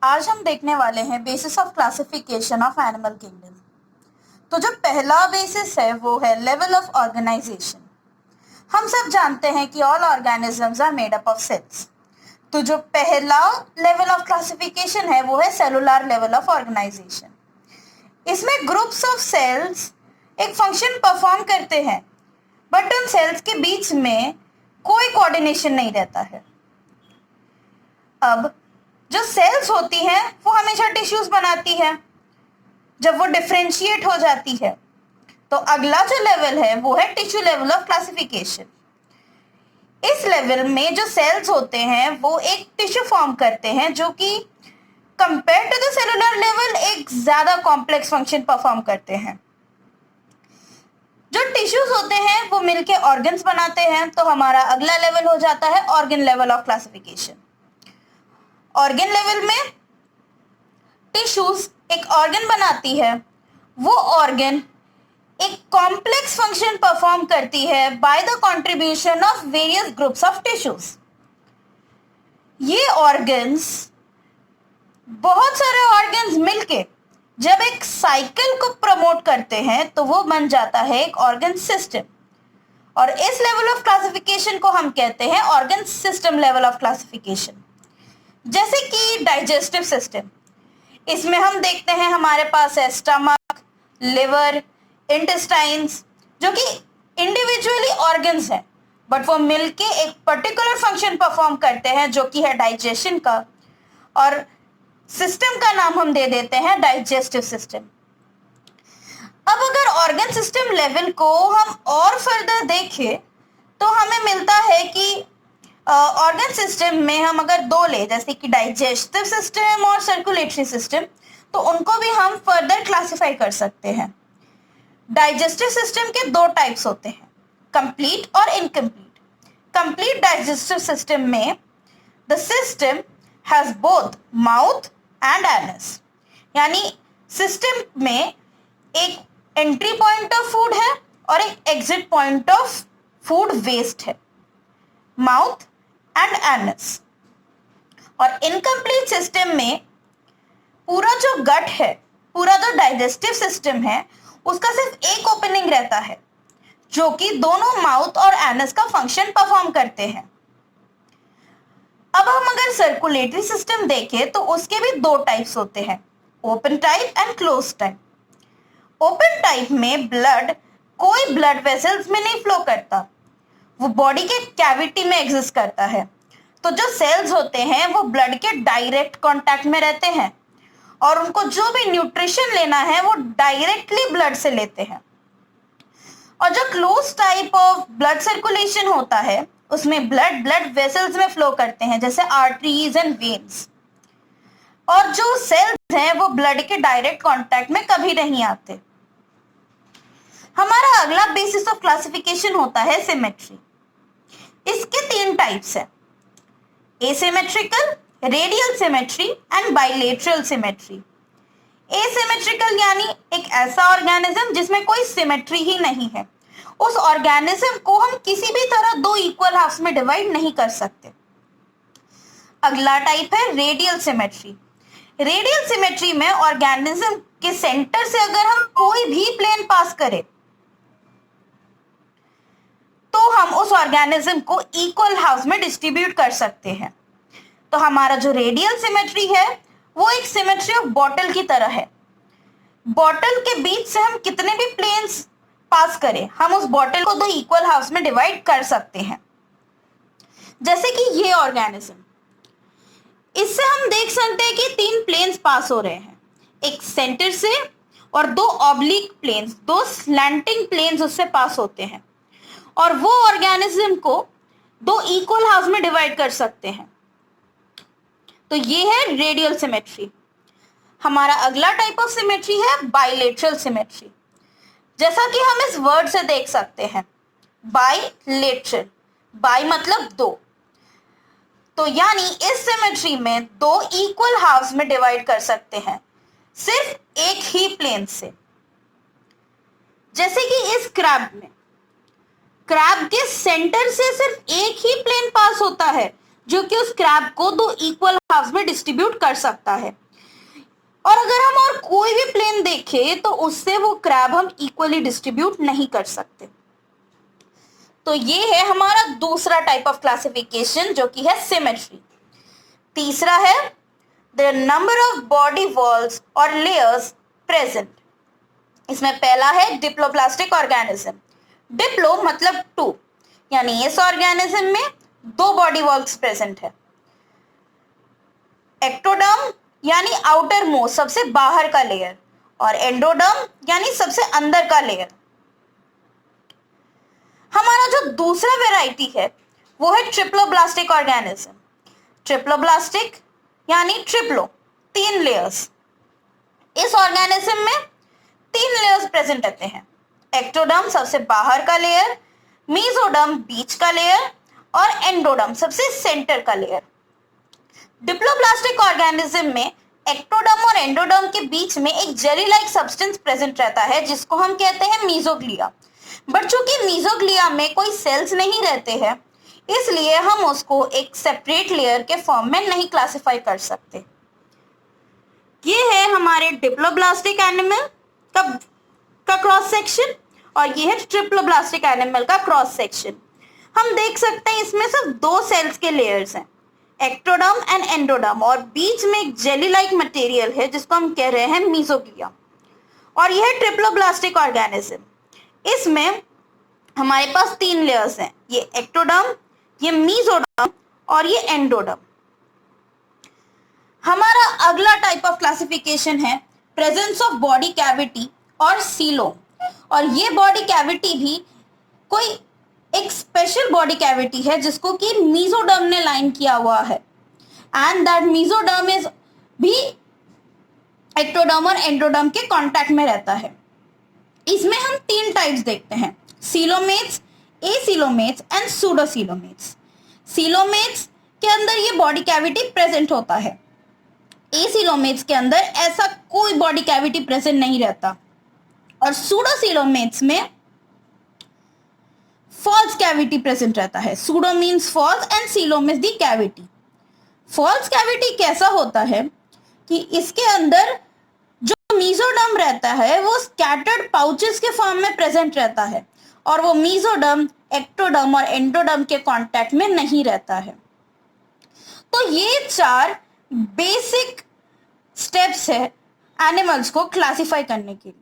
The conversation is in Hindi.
आज हम देखने वाले हैं basis of classification of animal kingdom. तो जो पहला बेसिस है वो है लेवल ऑफ ऑर्गेनाइजेशन। हम सब जानते हैं कि all organisms are made up of cells. तो जो पहला लेवल ऑफ क्लासिफिकेशन है वो है सेलुलर लेवल ऑफ ऑर्गेनाइजेशन। इसमें ग्रुप्स ऑफ सेल्स एक फंक्शन परफॉर्म करते हैं, बट उन सेल्स के बीच में कोई कोऑर्डिनेशन नहीं रहता है। अब जो सेल्स होती हैं वो हमेशा टिश्यूज बनाती है। जब वो डिफरेंशिएट हो जाती है तो अगला जो लेवल है वो है टिश्यू लेवल ऑफ क्लासिफिकेशन। इस लेवल में जो सेल्स होते हैं वो एक टिश्यू फॉर्म करते हैं जो कि compare to the cellular level एक ज्यादा कॉम्प्लेक्स फंक्शन परफॉर्म करते हैं। जो टिश्यूज होते हैं वो मिलके ऑर्गन्स बनाते हैं, तो हमारा अगला लेवल हो जाता है organ level of classification. Organ level में टिश्यूज एक ऑर्गन बनाती है, वो ऑर्गन एक कॉम्प्लेक्स फंक्शन परफॉर्म करती है by the contribution of various groups of tissues. ये ऑर्गन्स, बहुत सारे ऑर्गन्स मिलके जब एक साइकिल को प्रमोट करते हैं तो वो बन जाता है एक ऑर्गन सिस्टम, और इस लेवल ऑफ क्लासिफिकेशन को हम कहते हैं organ system level of classification. जैसे कि डाइजेस्टिव सिस्टम, इसमें हम देखते हैं हमारे पास है स्टमक, लिवर, इंटेस्टाइन्स, जो कि इंडिविजुअली ऑर्गन्स हैं, बट वो मिलके एक पर्टिकुलर फंक्शन परफॉर्म करते हैं जो कि है डाइजेशन का, और सिस्टम का नाम हम दे देते हैं डाइजेस्टिव सिस्टम। अब अगर ऑर्गन सिस्टम लेवल को हम और फर्दर देखें तो हमें मिलता है कि ऑर्गन सिस्टम में हम अगर दो ले, जैसे कि डाइजेस्टिव सिस्टम और सर्कुलेटरी सिस्टम, तो उनको भी हम फर्दर क्लासिफाई कर सकते हैं। डाइजेस्टिव सिस्टम के दो टाइप्स होते हैं, कंप्लीट और इनकम्प्लीट। कंप्लीट डाइजेस्टिव सिस्टम में the system has both mouth and anus, यानी सिस्टम में एक एंट्री पॉइंट ऑफ फूड है और एक exit point of food waste है, माउथ एंड एनस। और इनकम्प्लीट सिस्टम में पूरा जो गट है, पूरा जो डाइजेस्टिव सिस्टम है, उसका सिर्फ एक ओपनिंग रहता है जो कि दोनों माउथ और एनस का फंक्शन परफॉर्म करते हैं। अब हम अगर सर्कुलेटरी सिस्टम देखें तो उसके भी दो टाइप्स होते हैं, open type and close type. Open type में ब्लड कोई ब्लड वेसल्स में नहीं फ्लो करता, वो बॉडी के कैविटी में एग्जिस्ट करता है। तो जो सेल्स होते हैं वो ब्लड के डायरेक्ट कांटेक्ट में रहते हैं, और उनको जो भी न्यूट्रिशन लेना है वो डायरेक्टली ब्लड से लेते हैं। और जो close type of blood circulation होता है उसमें ब्लड वेसल्स में फ्लो करते हैं, जैसे आर्टरीज एंड वेन्स। और जो सेल्स हैं वो ब्लड के डायरेक्ट कांटेक्ट में कभी नहीं आते। हमारा अगला बेसिस ऑफ क्लासिफिकेशन होता है सिमेट्री। इसके तीन टाइप्स हैं, asymmetrical, radial symmetry and bilateral symmetry. Asymmetrical यानी एक ऐसा ऑर्गेनिज्म जिसमें कोई सिमेट्री ही नहीं है, उस ऑर्गेनिज्म को हम किसी भी तरह दो इक्वल हाफ्स में डिवाइड नहीं कर सकते। अगला टाइप है रेडियल सिमेट्री। रेडियल सिमेट्री में ऑर्गेनिज्म के सेंटर से अगर हम कोई भी प्लेन पास करें तो हम उस ऑर्गेनिज्म को इक्वल हाफ्स में डिस्ट्रीब्यूट कर सकते हैं। तो हमारा जो रेडियल सिमेट्री है वो एक सिमेट्री ऑफ बॉटल की तरह है। बॉटल के बीच से हम कितने भी प्लेन्स पास करें, हम उस बॉटल को दो इक्वल हाफ्स में डिवाइड कर सकते हैं। जैसे कि ये ऑर्गेनिज्म, इससे हम देख सकते हैं कि तीन प्लेन्स पास हो रहे हैं, एक सेंटर से और दो ऑब्लिक प्लेन्स, दो स्लैंटिंग प्लेन्स उससे पास होते हैं, और वो ऑर्गेनिज्म को दो इक्वल हाफ्स में डिवाइड कर सकते हैं। तो ये है रेडियल सिमेट्री। हमारा अगला टाइप ऑफ सिमेट्री है बाइलेटरल सिमेट्री। जैसा कि हम इस वर्ड से देख सकते हैं, बाइलेटरल, बाई मतलब दो, तो यानी इस सिमेट्री में दो इक्वल हाफ्स में डिवाइड कर सकते हैं सिर्फ एक ही प्लेन से। जैसे कि इस क्रैब में, क्रैब के सेंटर से सिर्फ एक ही प्लेन पास होता है, जो कि उस क्रैब को 2 इक्वल हाफ्स में डिस्ट्रीब्यूट कर सकता है। और अगर हम और कोई भी प्लेन देखें तो उससे वो क्रैब हम इक्वली डिस्ट्रीब्यूट नहीं कर सकते। तो ये है हमारा दूसरा टाइप ऑफ क्लासिफिकेशन जो कि है सिमेट्री। तीसरा है the number of body walls और लेयर्स प्रेजेंट। इसमें पहला है डिप्लोप्लास्टिक ऑर्गेनिज्म। डिप्लो मतलब 2, यानी इस ऑर्गेनिज्म में 2 बॉडी वॉल्स प्रेजेंट है। एक्टोडर्म यानी आउटर मोस्ट सबसे बाहर का लेयर, और एंडोडर्म यानी सबसे अंदर का लेयर। हमारा जो दूसरा वैरायटी है वो है ट्रिप्लोब्लास्टिक ऑर्गेनिज्म। ट्रिप्लोब्लास्टिक यानी ट्रिप्लो, 3 लेयर्स। इस ऑर्गेनिज्म में 3 लेयर्स प्रेजेंट रहते हैं। एक्टोडर्म सबसे बाहर का लेयर, मेसोडर्म बीच का लेयर और एंडोडर्म सबसे सेंटर का लेयर। डिप्लोप्लास्टिक ऑर्गेनिज्म में एक्टोडर्म और एंडोडर्म के बीच में एक जेली लाइक सब्सटेंस प्रेजेंट रहता है जिसको हम कहते हैं मीजोग्लिया। बट चूंकि मीजोग्लिया में कोई सेल्स नहीं रहते हैं, इसलिए हम उसको एक सेपरेट लेयर के फॉर्म में नहीं क्लासिफाई कर सकते। ये है हमारे डिप्लोब्लास्टिक एनिमल का क्रॉस सेक्शन और ये है ट्रिप्लोब्लास्टिक एनिमल का क्रॉस सेक्शन। हम देख सकते हैं इसमें सिर्फ 2 सेल्स के लेयर्स हैं, एक्टोडर्म एंड एंडोडर्म, और बीच में एक जेली लाइक मटेरियल है जिसको हम कह रहे हैं मीजोग्लिया। और यह है ट्रिप्लोब्लास्टिक ऑर्गेनिज्म। इसमें हमारे पास 3 लेयर्स हैं, ये एक्टोडर्म, ये मेसोडर्म और ये एंडोडर्म। हमारा अगला टाइप ऑफ क्लासिफिकेशन है प्रेजेंस ऑफ बॉडी कैविटी और सीलोम। और ये बॉडी कैविटी भी कोई एक स्पेशल बॉडी कैविटी है जिसको कि मेसोडर्म ने लाइन किया हुआ है, एंड दैट मेसोडर्म इज भी एक्टोडर्म और एंडोडर्म के कांटेक्ट में रहता है। इसमें हम 3 टाइप्स देखते हैं, सीलोमेट्स, एसीलोमेट्स एंड सूडोसीलोमेट्स। सीलोमेट्स के अंदर ये बॉडी कैविटी प्रेजेंट होता है, एसीलोमेट्स के अंदर ऐसा कोई बॉडी कैविटी प्रेजेंट नहीं रहता, और सूडोसीलोमेट्स में फॉल्स कैविटी प्रेजेंट रहता है। सूडो मीन्स फॉल्स एंड सीलो means the cavity. False cavity कैसा होता है कि इसके अंदर जो मेसोडर्म रहता है वो स्कैटर्ड पाउचेस के फॉर्म में प्रेजेंट रहता है, और वो मेसोडर्म एक्टोडर्म और एंडोडर्म के कांटेक्ट में नहीं रहता है। तो ये 4 बेसिक स्टेप्स है एनिमल्स को क्लासिफाई करने के लिए।